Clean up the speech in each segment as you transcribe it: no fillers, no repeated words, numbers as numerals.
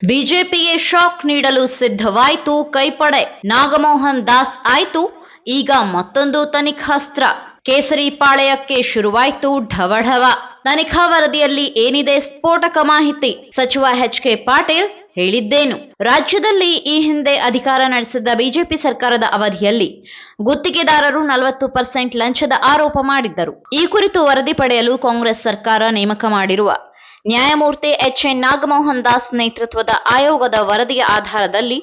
ಬಿಜೆಪಿಗೆ ಶಾಕ್ ನೀಡಲು ಸಿದ್ಧವಾಯಿತು ಕೈಪಡೆ. ನಾಗಮೋಹನ್ ದಾಸ್ ಆಯ್ತು ಈಗ ಮತ್ತೊಂದು ತನಿಖಾಸ್ತ್ರ. ಕೇಸರಿ ಪಾಳೆಯಕ್ಕೆ ಶುರುವಾಯಿತು ಢವಢವ. ತನಿಖಾ ವರದಿಯಲ್ಲಿ ಏನಿದೆ ಸ್ಫೋಟಕ ಮಾಹಿತಿ. ಸಚಿವ ಎಚ್.ಕೆ. ಪಾಟೀಲ್ ಹೇಳಿದ್ದೇನು? ರಾಜ್ಯದಲ್ಲಿ ಈ ಹಿಂದೆ ಅಧಿಕಾರ ನಡೆಸಿದ್ದ ಬಿಜೆಪಿ ಸರ್ಕಾರದ ಅವಧಿಯಲ್ಲಿ ಗುತ್ತಿಗೆದಾರರು 40% ಲಂಚದ ಆರೋಪ ಮಾಡಿದ್ದರು. ಈ ಕುರಿತು ವರದಿ ಪಡೆಯಲು ಕಾಂಗ್ರೆಸ್ ಸರ್ಕಾರ ನೇಮಕ ಮಾಡಿರುವ ನ್ಯಾಯಮೂರ್ತಿ ಎಚ್.ಎನ್. ನಾಗಮೋಹನ್ ದಾಸ್ ನೇತೃತ್ವದ ಆಯೋಗದ ವರದಿಯ ಆಧಾರದಲ್ಲಿ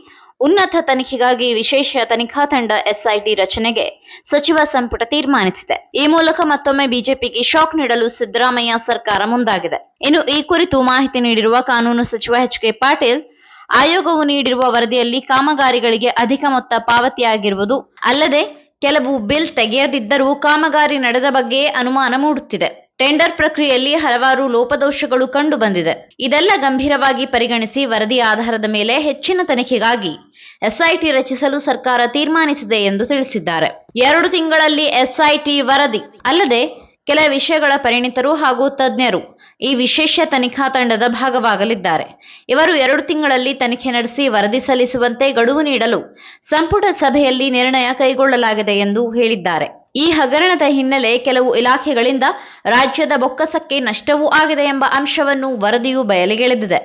ಉನ್ನತ ತನಿಖೆಗಾಗಿ ವಿಶೇಷ ತನಿಖಾ ತಂಡ ಎಸ್ಐಟಿ ರಚನೆಗೆ ಸಚಿವ ಸಂಪುಟ ತೀರ್ಮಾನಿಸಿದೆ. ಈ ಮೂಲಕ ಮತ್ತೊಮ್ಮೆ ಬಿಜೆಪಿಗೆ ಶಾಕ್ ನೀಡಲು ಸಿದ್ದರಾಮಯ್ಯ ಸರ್ಕಾರ ಮುಂದಾಗಿದೆ. ಇನ್ನು ಈ ಕುರಿತು ಮಾಹಿತಿ ನೀಡಿರುವ ಕಾನೂನು ಸಚಿವ ಎಚ್.ಕೆ. ಪಾಟೀಲ್, ಆಯೋಗವು ನೀಡಿರುವ ವರದಿಯಲ್ಲಿ ಕಾಮಗಾರಿಗಳಿಗೆ ಅಧಿಕ ಮೊತ್ತ ಪಾವತಿಯಾಗಿರುವುದು ಅಲ್ಲದೆ ಕೆಲವು ಬಿಲ್ ತೆಗೆಯದಿದ್ದರೂ ಕಾಮಗಾರಿ ನಡೆದ ಬಗ್ಗೆ ಅನುಮಾನ ಮೂಡುತ್ತಿದೆ. ಟೆಂಡರ್ ಪ್ರಕ್ರಿಯೆಯಲ್ಲಿ ಹಲವಾರು ಲೋಪದೋಷಗಳು ಕಂಡು ಬಂದಿದೆ. ಇದೆಲ್ಲ ಗಂಭೀರವಾಗಿ ಪರಿಗಣಿಸಿ ವರದಿಯ ಆಧಾರದ ಮೇಲೆ ಹೆಚ್ಚಿನ ತನಿಖೆಗಾಗಿ ಎಸ್ಐಟಿ ರಚಿಸಲು ಸರ್ಕಾರ ತೀರ್ಮಾನಿಸಿದೆ ಎಂದು ತಿಳಿಸಿದ್ದಾರೆ. 2 ತಿಂಗಳಲ್ಲಿ ಎಸ್ಐಟಿ ವರದಿ ಅಲ್ಲದೆ ಕೆಲ ವಿಷಯಗಳ ಪರಿಣಿತರು ಹಾಗೂ ತಜ್ಞರು ಈ ವಿಶೇಷ ತನಿಖಾ ತಂಡದ ಭಾಗವಾಗಲಿದ್ದಾರೆ. ಇವರು 2 ತಿಂಗಳಲ್ಲಿ ತನಿಖೆ ನಡೆಸಿ ವರದಿ ಸಲ್ಲಿಸುವಂತೆ ಗಡುವು ನೀಡಲು ಸಂಪುಟ ಸಭೆಯಲ್ಲಿ ನಿರ್ಣಯ ಕೈಗೊಳ್ಳಲಾಗಿದೆ ಎಂದು ಹೇಳಿದ್ದಾರೆ. ಈ ಹಗರಣದ ಹಿನ್ನೆಲೆ ಕೆಲವು ಇಲಾಖೆಗಳಿಂದ ರಾಜ್ಯದ ಬೊಕ್ಕಸಕ್ಕೆ ನಷ್ಟವೂ ಆಗಿದೆ ಎಂಬ ಅಂಶವನ್ನು ವರದಿಯು ಬಯಲಿಗೆಳೆದಿದೆ.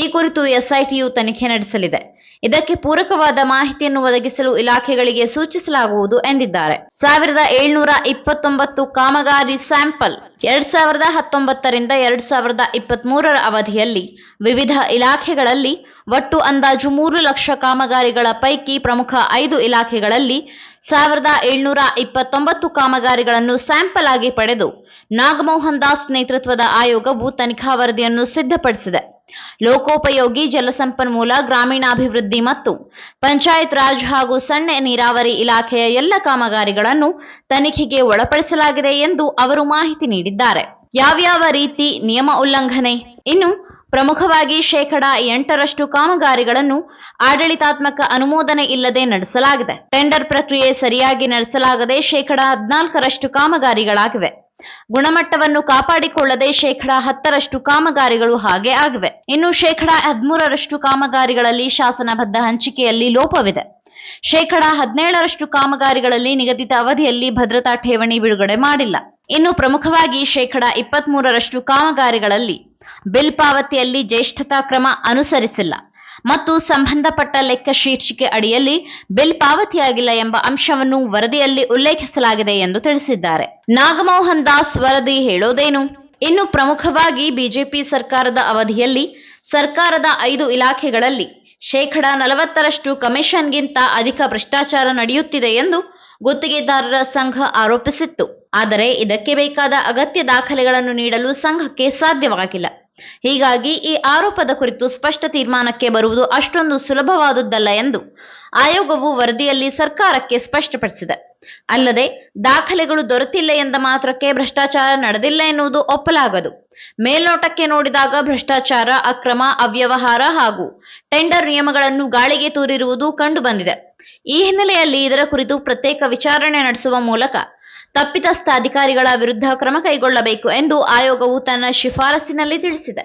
ಈ ಕುರಿತು ಎಸ್ಐಟಿಯು ತನಿಖೆ ನಡೆಸಲಿದೆ. ಇದಕ್ಕೆ ಪೂರಕವಾದ ಮಾಹಿತಿಯನ್ನು ಒದಗಿಸಲು ಇಲಾಖೆಗಳಿಗೆ ಸೂಚಿಸಲಾಗುವುದು ಎಂದಿದ್ದಾರೆ. 1729 ಕಾಮಗಾರಿ ಸ್ಯಾಂಪಲ್ 2019 ರಿಂದ 2023 ಅವಧಿಯಲ್ಲಿ ವಿವಿಧ ಇಲಾಖೆಗಳಲ್ಲಿ ಒಟ್ಟು ಅಂದಾಜು 3 ಲಕ್ಷ ಕಾಮಗಾರಿಗಳ ಪೈಕಿ ಪ್ರಮುಖ 5 ಇಲಾಖೆಗಳಲ್ಲಿ 1729 ಕಾಮಗಾರಿಗಳನ್ನು ಸ್ಯಾಂಪಲ್ ಆಗಿ ಪಡೆದು ನಾಗಮೋಹನ್ ದಾಸ್ ನೇತೃತ್ವದ ಆಯೋಗವು ತನಿಖಾ ವರದಿಯನ್ನು ಸಿದ್ಧಪಡಿಸಿದೆ. ಲೋಕೋಪಯೋಗಿ, ಜಲಸಂಪನ್ಮೂಲ, ಗ್ರಾಮೀಣಾಭಿವೃದ್ಧಿ ಮತ್ತು ಪಂಚಾಯತ್ ರಾಜ್ ಹಾಗೂ ಸಣ್ಣ ನೀರಾವರಿ ಇಲಾಖೆಯ ಎಲ್ಲ ಕಾಮಗಾರಿಗಳನ್ನು ತನಿಖೆಗೆ ಒಳಪಡಿಸಲಾಗಿದೆ ಎಂದು ಅವರು ಮಾಹಿತಿ ನೀಡಿದ್ದಾರೆ. ಯಾವ್ಯಾವ ರೀತಿ ನಿಯಮ ಉಲ್ಲಂಘನೆ? ಇನ್ನು ಪ್ರಮುಖವಾಗಿ 8% ಕಾಮಗಾರಿಗಳನ್ನು ಆಡಳಿತಾತ್ಮಕ ಅನುಮೋದನೆ ಇಲ್ಲದೆ ನಡೆಸಲಾಗಿದೆ. ಟೆಂಡರ್ ಪ್ರಕ್ರಿಯೆ ಸರಿಯಾಗಿ ನಡೆಸಲಾಗದೆ 14% ಕಾಮಗಾರಿಗಳಾಗಿವೆ. ಗುಣಮಟ್ಟವನ್ನು ಕಾಪಾಡಿಕೊಳ್ಳದೆ 10% ಕಾಮಗಾರಿಗಳು ಹಾಗೆ ಆಗಿವೆ. ಇನ್ನು 13% ಕಾಮಗಾರಿಗಳಲ್ಲಿ ಶಾಸನಬದ್ಧ ಹಂಚಿಕೆಯಲ್ಲಿ ಲೋಪವಿದೆ. 17% ಕಾಮಗಾರಿಗಳಲ್ಲಿ ನಿಗದಿತ ಅವಧಿಯಲ್ಲಿ ಭದ್ರತಾ ಠೇವಣಿ ಬಿಡುಗಡೆ ಮಾಡಿಲ್ಲ. ಇನ್ನು ಪ್ರಮುಖವಾಗಿ 23% ಕಾಮಗಾರಿಗಳಲ್ಲಿ ಬಿಲ್ ಪಾವತಿಯಲ್ಲಿ ಜ್ಯೇಷ್ಠತಾ ಕ್ರಮ ಅನುಸರಿಸಿಲ್ಲ ಮತ್ತು ಸಂಬಂಧಪಟ್ಟ ಲೆಕ್ಕ ಶೀರ್ಷಿಕೆ ಅಡಿಯಲ್ಲಿ ಬಿಲ್ ಪಾವತಿಯಾಗಿಲ್ಲ ಎಂಬ ಅಂಶವನ್ನು ವರದಿಯಲ್ಲಿ ಉಲ್ಲೇಖಿಸಲಾಗಿದೆ ಎಂದು ತಿಳಿಸಿದ್ದಾರೆ. ನಾಗಮೋಹನ್ ದಾಸ್ ವರದಿ ಹೇಳೋದೇನು? ಇನ್ನು ಪ್ರಮುಖವಾಗಿ ಬಿಜೆಪಿ ಸರ್ಕಾರದ ಅವಧಿಯಲ್ಲಿ ಸರ್ಕಾರದ 5 ಇಲಾಖೆಗಳಲ್ಲಿ 40% ಕಮಿಷನ್ಗಿಂತ ಅಧಿಕ ಭ್ರಷ್ಟಾಚಾರ ನಡೆಯುತ್ತಿದೆ ಎಂದು ಗುತ್ತಿಗೆದಾರರ ಸಂಘ ಆರೋಪಿಸಿತ್ತು. ಆದರೆ ಇದಕ್ಕೆ ಬೇಕಾದ ಅಗತ್ಯ ದಾಖಲೆಗಳನ್ನು ನೀಡಲು ಸಂಘಕ್ಕೆ ಸಾಧ್ಯವಾಗಿಲ್ಲ. ಹೀಗಾಗಿ ಈ ಆರೋಪದ ಕುರಿತು ಸ್ಪಷ್ಟ ತೀರ್ಮಾನಕ್ಕೆ ಬರುವುದು ಅಷ್ಟೊಂದು ಸುಲಭವಾದುದಲ್ಲ ಎಂದು ಆಯೋಗವು ವರದಿಯಲ್ಲಿ ಸರ್ಕಾರಕ್ಕೆ ಸ್ಪಷ್ಟಪಡಿಸಿದೆ. ಅಲ್ಲದೆ ದಾಖಲೆಗಳು ದೊರೆತಿಲ್ಲ ಎಂದ ಮಾತ್ರಕ್ಕೆ ಭ್ರಷ್ಟಾಚಾರ ನಡೆದಿಲ್ಲ ಎನ್ನುವುದು ಒಪ್ಪಲಾಗದು. ಮೇಲ್ನೋಟಕ್ಕೆ ನೋಡಿದಾಗ ಭ್ರಷ್ಟಾಚಾರ, ಅಕ್ರಮ, ಅವ್ಯವಹಾರ ಹಾಗೂ ಟೆಂಡರ್ ನಿಯಮಗಳನ್ನು ಗಾಳಿಗೆ ತೂರಿರುವುದು ಕಂಡುಬಂದಿದೆ. ಈ ಹಿನ್ನೆಲೆಯಲ್ಲಿ ಇದರ ಕುರಿತು ಪ್ರತ್ಯೇಕ ವಿಚಾರಣೆ ನಡೆಸುವ ಮೂಲಕ ತಪ್ಪಿತಸ್ಥ ಅಧಿಕಾರಿಗಳ ವಿರುದ್ಧ ಕ್ರಮ ಕೈಗೊಳ್ಳಬೇಕು ಎಂದು ಆಯೋಗವು ತನ್ನ ಶಿಫಾರಸಿನಲ್ಲಿ ತಿಳಿಸಿದೆ.